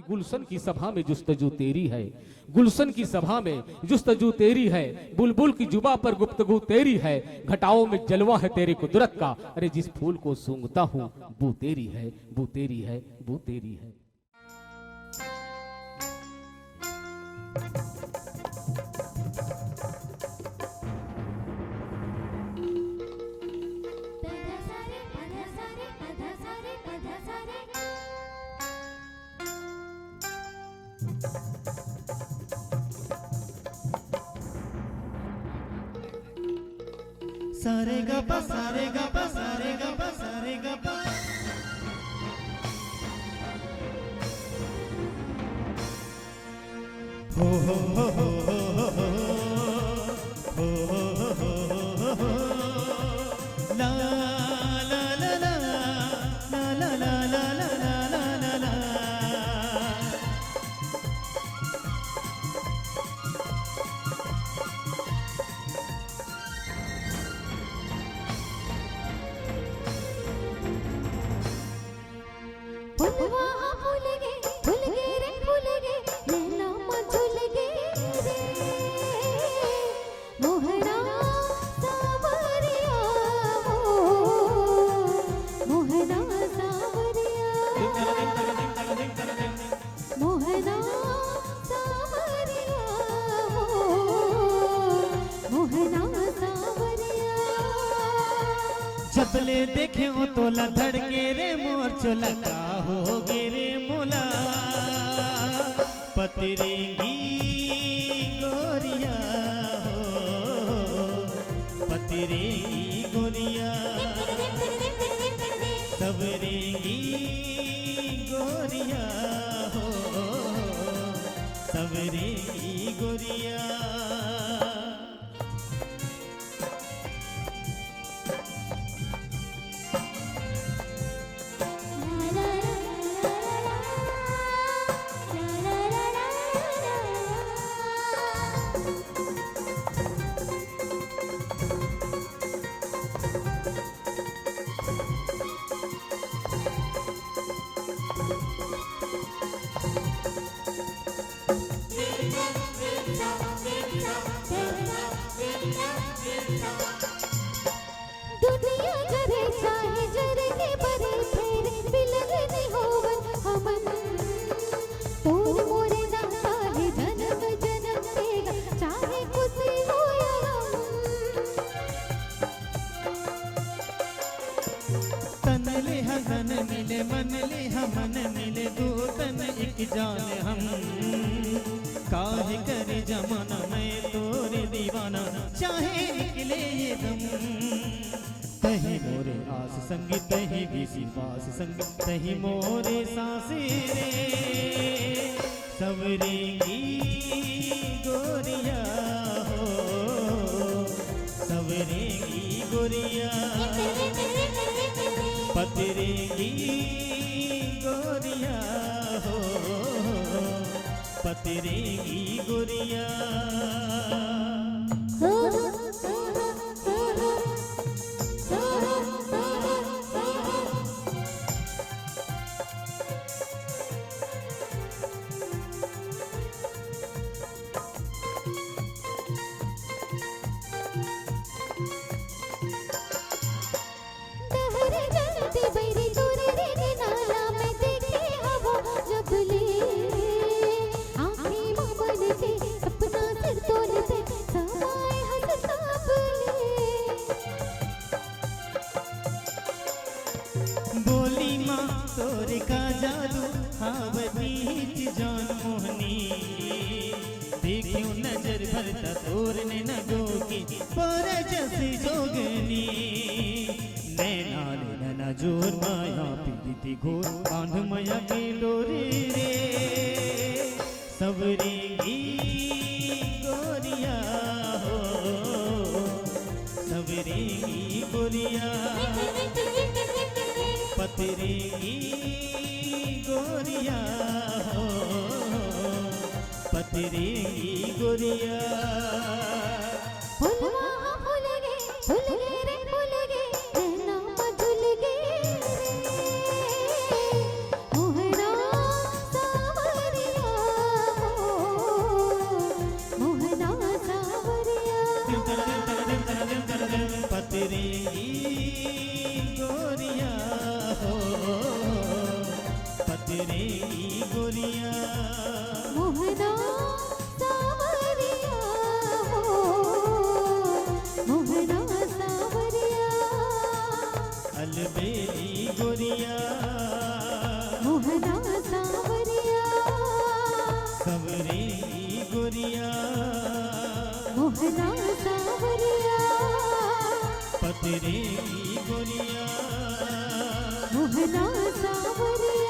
गुलशन की सभा में जुस्तजू तेरी है, गुलशन की सभा में जुस्तजू तेरी है, बुलबुल की जुबा पर गुफ्तगू तेरी है, घटाओं में जलवा है तेरे कुदरत का, अरे जिस फूल को सूंघता हूँ वो तेरी है, वो तेरी है, वो तेरी है। सारे गा पा सारे गा पा सारे गा पा सारे गा पा हो हो हो हो हो हो हो हो ला ला ला ला ला ला ला ला ला ला ला। जबले देखे हो तोला धड़के रे मोर चोला का हो गे रे मोला पतरेंगी गोरिया हो पतरेंगी गोरिया सबरेंगी गोरिया हो सबरेंगी गोरिया। दुनिया करे चाहे जरे के बरे फेर मिलन नहीं होवन हमन तोर मोरे ना चाहे जन्म जन्म तेगा चाहे कुछ होया तन ले हसन मिले मन ले हमन मिले दो तन एक जान हम काहे करे जमाना मैं तोरे दीवाना चाहे निकले ये दम तही मोरे आस संग तही भी पास संग तही मोरे सांसे रे सबरेंगी गोरिया हो सबरेंगी गोरिया पतरेंगी गोरिया हो पतरेंगी गोरिया। बोली माँ तोरे का जादू हावतीच जान मोहनी देखियो नजर भरता तोर ने नगो की पर जैसी जोगनी नैनाल नैना जोर माया पीती घोर कांध माया के डोरे रे सबरेंगी गोरिया हो सबरेंगी गोरिया पतरेंगी गोरिया हो पतरेंगी गोरिया। मोहरा गोरिया हो पतरेली गोरिया मोहना सावरिया हो मोहना सावरिया अलबेली गोरिया मोहना सावरिया सवरेली गोरिया मोहना सावरिया पतरेली गोरिया मोहना सावरिया